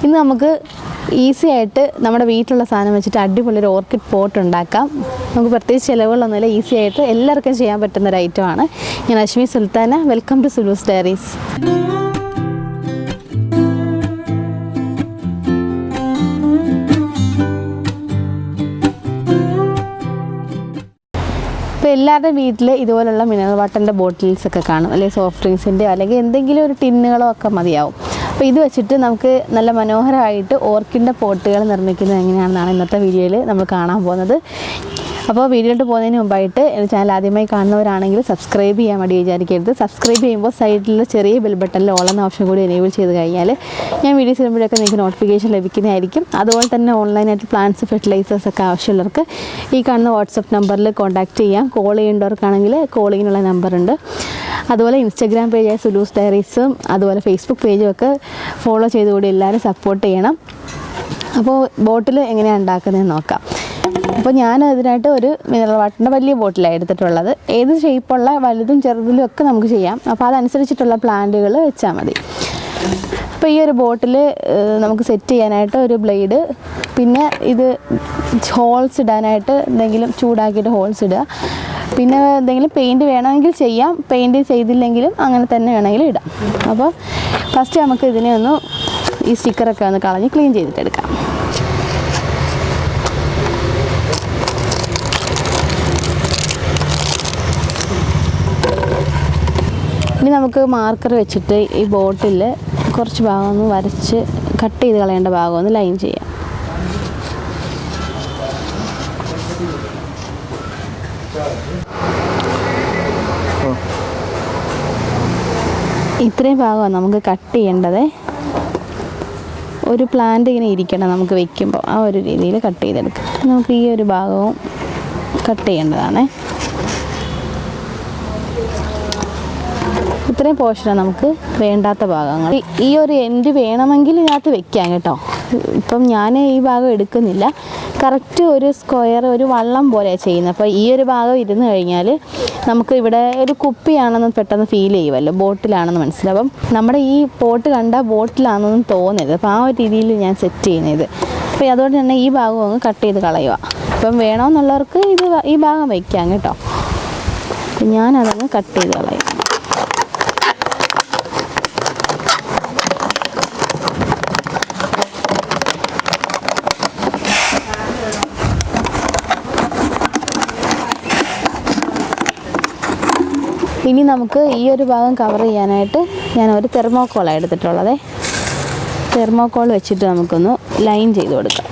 ഇന്ന് നമുക്ക് ഈസി ആയിട്ട് നമ്മുടെ വീട്ടിലുള്ള സാധനം വെച്ചിട്ട് അടിപൊളി ഒരു ഓർക്കിഡ് പോട്ട് ഉണ്ടാക്കാം. നമുക്ക് പ്രത്യേകിച്ച് ചിലവുകളൊന്നുമില്ല, ഈസി ആയിട്ട് എല്ലാവർക്കും ചെയ്യാൻ പറ്റുന്ന ഒരു ഐറ്റമാണ്. ഞാൻ Ashmi Sultana. Welcome to Sulu's diaries. ഇപ്പോൾ എല്ലാവരുടെ വീട്ടിൽ ഇതുപോലുള്ള മിനറൽ വാട്ടറിൻ്റെ ബോട്ടിൽസൊക്കെ കാണും, അല്ലെങ്കിൽ സോഫ്റ്റ് ഡ്രിങ്ക്സിൻ്റെയോ അല്ലെങ്കിൽ എന്തെങ്കിലും ഒരു ടിന്നുകളോ ഒക്കെ മതിയാവും. അപ്പോൾ ഇത് വെച്ചിട്ട് നമുക്ക് നല്ല മനോഹരമായിട്ട് ഓർക്കിഡിൻ്റെ പോട്ടുകൾ നിർമ്മിക്കുന്നത് എങ്ങനെയാണെന്നാണ് ഇന്നത്തെ വീഡിയോയിൽ നമ്മൾ കാണാൻ പോകുന്നത്. അപ്പോൾ വീഡിയോയിലോട്ട് പോകുന്നതിന് മുമ്പായിട്ട് എൻ്റെ ചാനൽ ആദ്യമായി കാണുന്നവരാണെങ്കിൽ സബ്സ്ക്രൈബ് ചെയ്യാൻ വേണ്ടി വിചാരിക്കരുത്. സബ്സ്ക്രൈബ് ചെയ്യുമ്പോൾ സൈഡിലുള്ള ചെറിയ ബെൽ ബട്ടണിൽ ഓൾ എന്ന ഓപ്ഷൻ കൂടി എനേബിൾ ചെയ്ത് കഴിഞ്ഞാൽ ഞാൻ വീഡിയോസ് ഇടുമ്പോഴൊക്കെ നിങ്ങൾക്ക് നോട്ടിഫിക്കേഷൻ ലഭിക്കുന്നതായിരിക്കും. അതുപോലെ തന്നെ ഓൺലൈനായിട്ട് പ്ലാന്റ്സ് ഫെർട്ടിലൈസേഴ്സ് ഒക്കെ ആവശ്യമുള്ളവർക്ക് ഈ കാണുന്ന വാട്സപ്പ് നമ്പറിൽ കോൺടാക്റ്റ് ചെയ്യാം. കോൾ ചെയ്യേണ്ടവർക്കാണെങ്കിൽ കോളിങ്ങിനുള്ള നമ്പറുണ്ട്. അതുപോലെ ഇൻസ്റ്റാഗ്രാം പേജായ സുലൂസ് ഡയറീസും അതുപോലെ ഫേസ്ബുക്ക് പേജും ഒക്കെ ഫോളോ ചെയ്തുകൂടി എല്ലാവരും സപ്പോർട്ട് ചെയ്യണം. അപ്പോൾ ബോട്ടിൽ എങ്ങനെയാണ് ഉണ്ടാക്കുന്നതെന്ന് നോക്കാം. അപ്പോൾ ഞാൻ അതിനായിട്ട് ഒരു മിനറൽ വാട്ടറിൻ്റെ വലിയ ബോട്ടിലാണ് എടുത്തിട്ടുള്ളത്. ഏത് ഷേപ്പുള്ള വലുതും ചെറുതിലും ഒക്കെ നമുക്ക് ചെയ്യാം. അപ്പോൾ അതനുസരിച്ചിട്ടുള്ള പ്ലാന്റുകൾ വെച്ചാൽ മതി. അപ്പോൾ ഈ ഒരു ബോട്ടിൽ നമുക്ക് സെറ്റ് ചെയ്യാനായിട്ട് ഒരു ബ്ലേഡ്, പിന്നെ ഇത് ഹോൾസ് ഇടാനായിട്ട് എന്തെങ്കിലും ചൂടാക്കിയിട്ട് ഹോൾസ് ഇടുക. പിന്നെ എന്തെങ്കിലും പെയിൻറ്റ് വേണമെങ്കിൽ ചെയ്യാം, പെയിൻറ്റ് ചെയ്തില്ലെങ്കിലും അങ്ങനെ തന്നെ വേണമെങ്കിലും ഇടാം. അപ്പോൾ ഫസ്റ്റ് നമുക്ക് ഇതിനെ ഒന്ന് ഈ സ്റ്റിക്കറൊക്കെ ഒന്ന് കളഞ്ഞ് ക്ലീൻ ചെയ്തിട്ടെടുക്കാം. ഇനി നമുക്ക് മാർക്കർ വെച്ചിട്ട് ഈ ബോട്ടിൽ കുറച്ച് ഭാഗം ഒന്ന് വരച്ച് കട്ട് ചെയ്ത് കളയേണ്ട ഭാഗം ഒന്ന് ലൈൻ ചെയ്യാം. ഇത്രയും ഭാഗമാണ് നമുക്ക് കട്ട് ചെയ്യേണ്ടത്. ഒരു പ്ലാന്റ് ഇങ്ങനെ ഇരിക്കണം നമുക്ക് വെക്കുമ്പോൾ, ആ ഒരു രീതിയിൽ കട്ട് ചെയ്തെടുക്കാം. നമുക്ക് ഈ ഒരു ഭാഗവും കട്ട് ചെയ്യേണ്ടതാണ്. ഇത്രയും പോർഷനാണ് നമുക്ക് വേണ്ടാത്ത ഭാഗങ്ങൾ. ഈ ഒരു എൻഡ് വേണമെങ്കിൽ ഇതിനകത്ത് വെക്കാം കേട്ടോ. ഇപ്പം ഞാൻ ഈ ഭാഗം എടുക്കുന്നില്ല. കറക്റ്റ് ഒരു സ്ക്വയർ, ഒരു വള്ളം പോലെയാണ് ചെയ്യുന്നത്. അപ്പോൾ ഈ ഒരു ഭാഗം ഇരുന്ന് കഴിഞ്ഞാൽ നമുക്ക് ഇവിടെ ഒരു കുപ്പിയാണെന്ന് പെട്ടെന്ന് ഫീൽ ചെയ്യുമല്ലോ, ബോട്ടിലാണെന്ന് മനസ്സിലാവും. നമ്മുടെ ഈ പോട്ട് കണ്ടാൽ ബോട്ടിലാണെന്നൊന്നും തോന്നരുത്. അപ്പോൾ ആ ഒരു രീതിയിൽ ഞാൻ സെറ്റ് ചെയ്യുന്നത്. അപ്പോൾ അതുകൊണ്ട് തന്നെ ഈ ഭാഗം അങ്ങ് കട്ട് ചെയ്ത് കളയുക. ഇപ്പം വേണമെന്നുള്ളവർക്ക് ഇത് ഈ ഭാഗം വയ്ക്കാം കേട്ടോ. ഞാനതങ്ങ് കട്ട് ചെയ്ത് കളയും. ഇനി നമുക്ക് ഈ ഒരു ഭാഗം കവർ ചെയ്യാനായിട്ട് ഞാൻ ഒരു തെർമോക്കോളാണ് എടുത്തിട്ടുള്ളത്. തെർമോക്കോൾ വെച്ചിട്ട് നമുക്കൊന്ന് ലൈൻ ചെയ്ത് കൊടുക്കാം.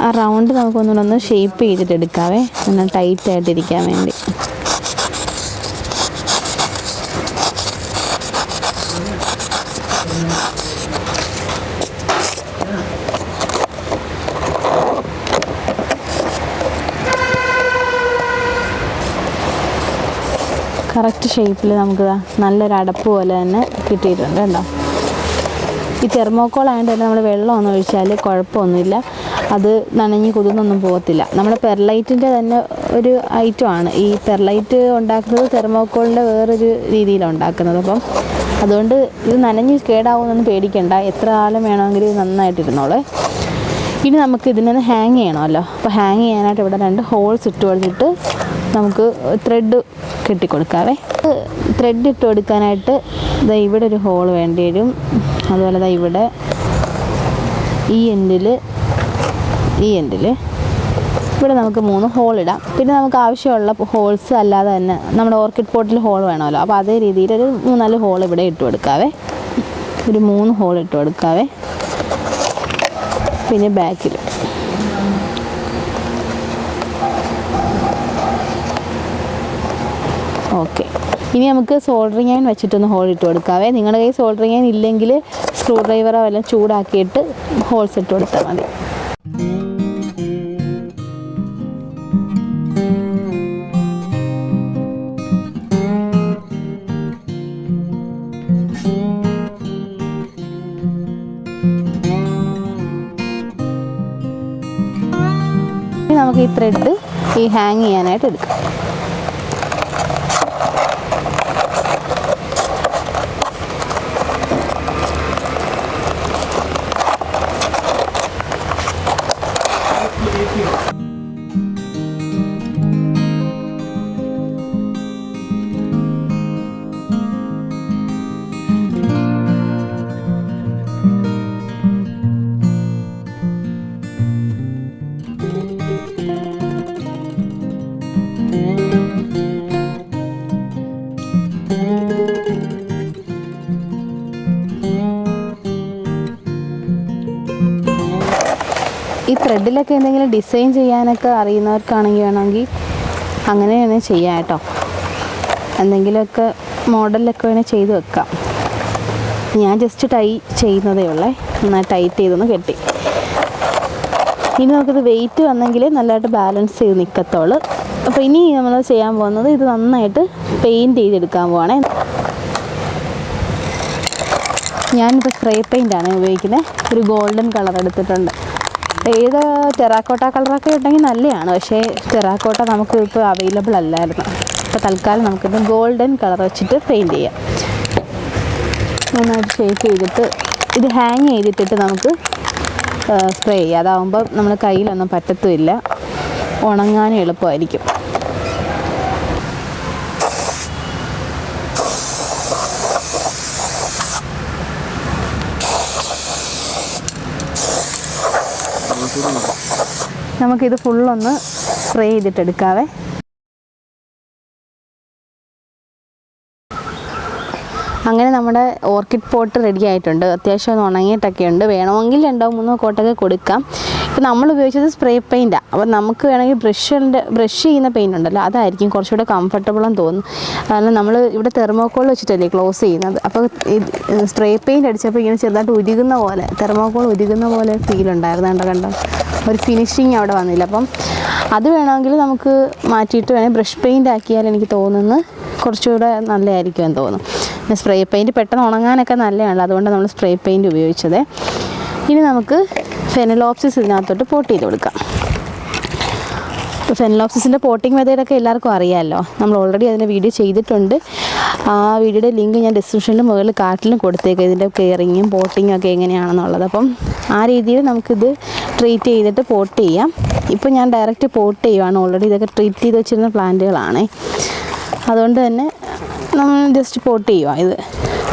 ആ റൗണ്ട് നമുക്കൊന്നുകൂടെ ഷേപ്പ് ചെയ്തിട്ട് എടുക്കാവേ, ഒന്ന് ടൈറ്റായിട്ടിരിക്കാൻ വേണ്ടി. കറക്റ്റ് ഷേപ്പിൽ നമുക്ക് നല്ലൊരു അടപ്പ് പോലെ തന്നെ കിട്ടിയിട്ടുണ്ട് കേട്ടോ. ഈ തെർമോക്കോൾ ആയതുകൊണ്ട് തന്നെ നമ്മൾ വെള്ളമൊന്നും ഒഴിച്ചാൽ കുഴപ്പമൊന്നുമില്ല, അത് നനഞ്ഞ് കുതിർന്നൊന്നും പോകത്തില്ല. നമ്മുടെ പെർലൈറ്റിൻ്റെ തന്നെ ഒരു ഐറ്റമാണ്. ഈ പെർലൈറ്റ് ഉണ്ടാക്കുന്നത് തെർമോക്കോളിൻ്റെ വേറൊരു രീതിയിലാണ് ഉണ്ടാക്കുന്നത്. അപ്പം അതുകൊണ്ട് ഇത് നനഞ്ഞ് കേടാവുമെന്നൊന്നും പേടിക്കണ്ട, എത്ര കാലം വേണമെങ്കിലും ഇത് നന്നായിട്ടിരുന്നോളേ. ഇനി നമുക്ക് ഇതിനൊന്ന് ഹാങ് ചെയ്യണമല്ലോ. അപ്പോൾ ഹാങ് ചെയ്യാനായിട്ട് ഇവിടെ 2 ഹോൾസ് ഇട്ട് കൊടുത്തിട്ട് നമുക്ക് ത്രെഡ് കെട്ടിക്കൊടുക്കാവേ. ത്രെഡ് ഇട്ട് കൊടുക്കാനായിട്ട് ഇവിടെ ഒരു ഹോൾ വേണ്ടി വരും. അതുപോലെ ഇവിടെ ഈ എൻഡിൽ ഇവിടെ നമുക്ക് 3 ഹോൾ ഇടാം. പിന്നെ നമുക്ക് ആവശ്യമുള്ള ഹോൾസ് അല്ലാതെ തന്നെ നമ്മുടെ ഓർക്കിഡ് പോട്ടിൽ ഹോൾ വേണമല്ലോ. അപ്പോൾ അതേ രീതിയിൽ ഒരു 3-4 ഹോൾ ഇവിടെ ഇട്ട് കൊടുക്കാവേ. ഒരു 3 ഹോൾ ഇട്ട് കൊടുക്കാവേ. പിന്നെ ബാക്കിൽ ഓക്കെ. ഇനി നമുക്ക് സോൾഡറിങ് അയൺ വെച്ചിട്ടൊന്ന് ഹോൾ ഇട്ട് കൊടുക്കാവേ. നിങ്ങളുടെ കയ്യിൽ സോൾഡറിങ് അയൺ ഇല്ലെങ്കിൽ സ്ക്രൂ ഡ്രൈവറോ വല്ലതും ചൂടാക്കിയിട്ട് ഹോൾസ് ഇട്ട് കൊടുത്താൽ മതി. നമുക്ക് ഈ ത്രെഡ് ഈ ഹാങ് ചെയ്യാനായിട്ട് എടുക്കാം. ഈ ത്രെഡിലൊക്കെ എന്തെങ്കിലും ഡിസൈൻ ചെയ്യാനൊക്കെ അറിയുന്നവർക്കാണെങ്കിൽ വേണമെങ്കിൽ അങ്ങനെ വേണേൽ ചെയ്യാം കേട്ടോ. എന്തെങ്കിലുമൊക്കെ മോഡലൊക്കെ വേണേൽ ചെയ്ത് വെക്കാം. ഞാൻ ജസ്റ്റ് ടൈ ചെയ്യുന്നതേ ഉള്ളേ. നന്നായി ടൈറ്റ് ചെയ്തൊന്ന് കെട്ടി. ഇനി നമുക്കിത് വെയിറ്റ് വന്നെങ്കിൽ നല്ലതായിട്ട് ബാലൻസ് ചെയ്ത് നിൽക്കത്തുള്ളൂ. അപ്പോൾ ഇനി നമ്മൾ ചെയ്യാൻ പോകുന്നത് ഇത് നന്നായിട്ട് പെയിൻറ്റ് ചെയ്തെടുക്കാൻ പോവാണേ. ഞാനിപ്പോൾ സ്പ്രേ പെയിൻ്റാണ് ഉപയോഗിക്കുന്നത്. ഒരു ഗോൾഡൻ കളർ എടുത്തിട്ടുണ്ട്. ഏത് ടെറാക്കോട്ട കളറൊക്കെ ഉണ്ടെങ്കിൽ നല്ലതാണ്. പക്ഷേ ടെറാക്കോട്ട നമുക്ക് ഇപ്പോൾ അവൈലബിൾ അല്ലായിരുന്നു. അപ്പോൾ തൽക്കാലം നമുക്കിത് ഗോൾഡൻ കളർ വെച്ചിട്ട് പെയിൻറ്റ് ചെയ്യാം. നന്നായിട്ട് ഷേക്ക് ചെയ്തിട്ട് ഇത് ഹാങ് ചെയ്തിട്ടിട്ട് നമുക്ക് സ്പ്രേ ചെയ്യാം. അതാവുമ്പോൾ നമ്മൾ കയ്യിലൊന്നും പറ്റത്തുമില്ല, ഉണങ്ങാനും എളുപ്പമായിരിക്കും. നമുക്കിത് ഫുള്ളൊന്ന് സ്പ്രേ ചെയ്തിട്ടെടുക്കാവേ. അങ്ങനെ നമ്മുടെ ഓർക്കിഡ് പോട്ട് റെഡി ആയിട്ടുണ്ട്. അത്യാവശ്യം ഒന്ന് ഉണങ്ങിയിട്ടൊക്കെ ഉണ്ട്. വേണമെങ്കിൽ 2-3 കോട്ടൊക്കെ കൊടുക്കാം. ഇപ്പോൾ നമ്മൾ ഉപയോഗിച്ചത് സ്പ്രേ പെയിൻറ്റാണ്. അപ്പോൾ നമുക്ക് വേണമെങ്കിൽ ബ്രഷ് ചെയ്യുന്ന പെയിൻ്റ് ഉണ്ടല്ലോ, അതായിരിക്കും കുറച്ചുകൂടെ കംഫർട്ടബിളെന്ന് തോന്നുന്നു. കാരണം നമ്മൾ ഇവിടെ തെർമോക്കോൾ വെച്ചിട്ടല്ലേ ക്ലോസ് ചെയ്യുന്നത്. അപ്പോൾ സ്പ്രേ പെയിൻറ്റ് അടിച്ചപ്പോൾ ഇങ്ങനെ ചെറുതായിട്ട് ഉരുകുന്ന പോലെ, തെർമോക്കോൾ ഉരുകുന്ന പോലെ ഫീൽ ഉണ്ടായിരുന്നു. കണ്ടോ ഒരു ഫിനിഷിങ് അവിടെ വന്നില്ല. അപ്പം അത് വേണമെങ്കിൽ നമുക്ക് മാറ്റിയിട്ട് വേണമെങ്കിൽ ബ്രഷ് പെയിൻ്റ് ആക്കിയാൽ എനിക്ക് തോന്നുന്നു കുറച്ചുകൂടെ നല്ലതായിരിക്കും എന്ന് തോന്നുന്നു. പിന്നെ സ്പ്രേ പെയിൻറ്റ് പെട്ടെന്ന് ഉണങ്ങാനൊക്കെ നല്ലതാണല്ലോ, അതുകൊണ്ട് നമ്മൾ സ്പ്രേ പെയിൻറ്റ് ഉപയോഗിച്ചത്. ഇനി നമുക്ക് ഫെനലോപ്സിസ് ഇതിനകത്തോട്ട് പോട്ട് ചെയ്ത് കൊടുക്കാം. ഫെനലോപ്സിസിൻ്റെ പോട്ടിംഗ് മെത്തേഡൊക്കെ എല്ലാവർക്കും അറിയാമല്ലോ. നമ്മൾ ഓൾറെഡി അതിൻ്റെ വീഡിയോ ചെയ്തിട്ടുണ്ട്. ആ വീഡിയോയുടെ ലിങ്ക് ഞാൻ ഡിസ്ക്രിപ്ഷനിലും മുകളിൽ കാർട്ടിലും കൊടുത്തേക്കാം, ഇതിൻ്റെ കെയറിങ്ങും പോട്ടിങ്ങും ഒക്കെ എങ്ങനെയാണെന്നുള്ളത്. അപ്പം ആ രീതിയിൽ നമുക്കിത് ട്രീറ്റ് ചെയ്തിട്ട് പോട്ട് ചെയ്യാം. ഇപ്പോൾ ഞാൻ ഡയറക്റ്റ് പോട്ട് ചെയ്യുവാണ്. ഓൾറെഡി ഇതൊക്കെ ട്രീറ്റ് ചെയ്ത് വെച്ചിരുന്ന പ്ലാന്റുകളാണ്. അതുകൊണ്ട് തന്നെ നമ്മൾ ജസ്റ്റ് പോട്ട് ചെയ്യുക. ഇത്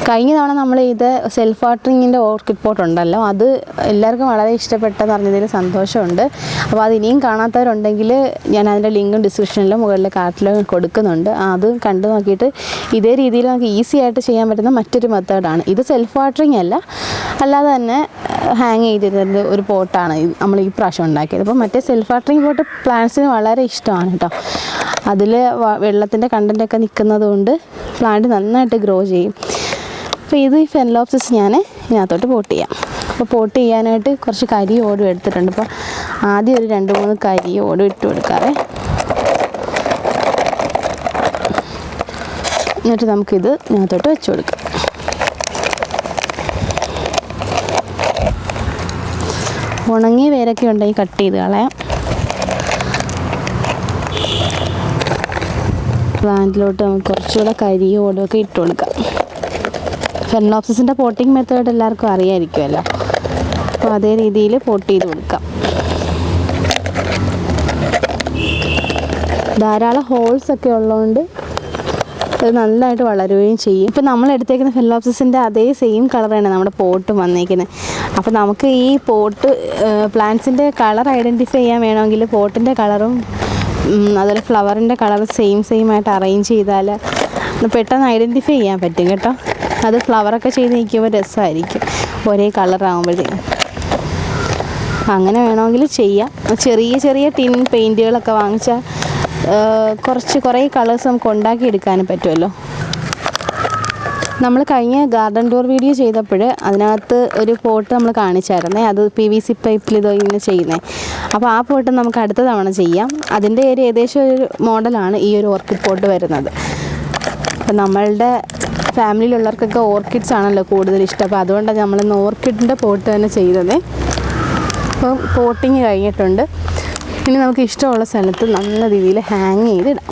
കഴിഞ്ഞ തവണ നമ്മൾ ഇത് സെൽഫ് വാട്ടറിങ്ങിൻ്റെ ഓർക്കിഡ് പോട്ട് ഉണ്ടല്ലോ, അത് എല്ലാവർക്കും വളരെ ഇഷ്ടപ്പെട്ടെന്ന് പറഞ്ഞതിൽ സന്തോഷമുണ്ട്. അപ്പോൾ അത് ഇനിയും കാണാത്തവരുണ്ടെങ്കിൽ ഞാൻ അതിൻ്റെ ലിങ്കും ഡിസ്ക്രിപ്ഷനിലും മുകളിലെ കാർട്ടിലും കൊടുക്കുന്നുണ്ട്. അത് കണ്ടു നോക്കിയിട്ട് ഇതേ രീതിയിൽ നമുക്ക് ഈസി ആയിട്ട് ചെയ്യാൻ പറ്റുന്ന മറ്റൊരു മെത്തേഡാണ് ഇത്. സെൽഫ് വാട്ടറിങ് അല്ല, അല്ലാതെ തന്നെ ഹാങ് ചെയ്തിരുന്നത് ഒരു പോട്ടാണ് നമ്മൾ ഈ പ്രാവശ്യം ഉണ്ടാക്കിയത്. അപ്പോൾ മറ്റേ സെൽഫ് വാട്ടറിങ് പോട്ട് പ്ലാന്റ്സിന് വളരെ ഇഷ്ടമാണ് കേട്ടോ. അതിൽ വെള്ളത്തിൻ്റെ കണ്ടൻറ്റൊക്കെ നിൽക്കുന്നത് കൊണ്ട് പ്ലാന്റ് നന്നായിട്ട് ഗ്രോ ചെയ്യും. അപ്പോൾ ഇത് ഈ ഫെനലോപ്സിസ് ഞാൻ ഇതിനകത്തോട്ട് പോട്ട് ചെയ്യാം. അപ്പോൾ പോട്ട് ചെയ്യാനായിട്ട് കുറച്ച് കരി ഓടും എടുത്തിട്ടുണ്ട്. അപ്പോൾ ആദ്യം ഒരു 2-3 കരി ഓടും ഇട്ട് കൊടുക്കാവേ. എന്നിട്ട് നമുക്കിത് ഇതിനകത്തോട്ട് വെച്ച് കൊടുക്കാം. ഉണങ്ങിയ വേരൊക്കെ ഉണ്ടെങ്കിൽ കട്ട് ചെയ്ത് കളയാം. പ്ലാന്റിലോട്ട് നമുക്ക് കുറച്ചുകൂടെ കരിയും ഓടുമൊക്കെ ഇട്ട് കൊടുക്കാം. ഫെനലോപ്സിസിൻ്റെ പോട്ടിംഗ് മെത്തേഡ് എല്ലാവർക്കും അറിയാമായിരിക്കുമല്ലോ. അപ്പോൾ അതേ രീതിയിൽ പോട്ട് ചെയ്ത് കൊടുക്കാം. ധാരാളം ഹോൾസൊക്കെ ഉള്ളതുകൊണ്ട് അത് നല്ലതായിട്ട് വളരുകയും ചെയ്യും. ഇപ്പോൾ നമ്മൾ എടുത്തേക്കുന്ന ഫെനലോപ്സിസിൻ്റെ അതേ സെയിം കളറാണ് നമ്മുടെ പോട്ടും വന്നേക്കുന്നത്. അപ്പോൾ നമുക്ക് ഈ പോട്ട് പ്ലാന്റ്സിൻ്റെ കളർ ഐഡൻറ്റിഫൈ ചെയ്യാൻ വേണമെങ്കിൽ പോട്ടിൻ്റെ കളറും അതുപോലെ ഫ്ലവറിൻ്റെ കളർ സെയിം ആയിട്ട് അറേഞ്ച് ചെയ്താൽ പെട്ടെന്ന് ഐഡൻറ്റിഫൈ ചെയ്യാൻ പറ്റും കേട്ടോ. അത് ഫ്ലവറൊക്കെ ചെയ്ത് നിൽക്കുമ്പോൾ രസമായിരിക്കും ഒരേ കളറാകുമ്പോഴത്തേക്കും. അങ്ങനെ വേണമെങ്കിൽ ചെയ്യാം. ചെറിയ ടിൻ പെയിൻറ്റുകളൊക്കെ വാങ്ങിച്ചാൽ കുറേ കളേഴ്സ് നമുക്ക് ഉണ്ടാക്കിയെടുക്കാനും പറ്റുമല്ലോ. നമ്മൾ കഴിഞ്ഞ ഗാർഡൻ ടൂർ വീഡിയോ ചെയ്തപ്പോൾ അതിനകത്ത് ഒരു പോട്ട് നമ്മൾ കാണിച്ചായിരുന്നേ. അത് PVC പൈപ്പിൽ ഇത് ഇങ്ങനെ ചെയ്യുന്നത്. അപ്പോൾ ആ പോട്ട് നമുക്ക് അടുത്ത തവണ ചെയ്യാം. അതിൻ്റെ ഒരു ഏകദേശം ഒരു മോഡലാണ് ഈ ഒരു ഓർക്കിഡ് പോട്ട് വരുന്നത്. അപ്പം നമ്മളുടെ ഫാമിലിയിലുള്ളവർക്കൊക്കെ ഓർക്കിഡ്സ് ആണല്ലോ കൂടുതൽ ഇഷ്ടം. അപ്പോൾ അതുകൊണ്ടാണ് നമ്മളിന്ന് ഓർക്കിഡിൻ്റെ പോട്ട് തന്നെ ചെയ്തത്. അപ്പം പോട്ടിങ് കഴിഞ്ഞിട്ടുണ്ട്. ഇനി നമുക്ക് ഇഷ്ടമുള്ള സ്ഥലത്ത് നല്ല രീതിയിൽ ഹാങ് ചെയ്തിടാം.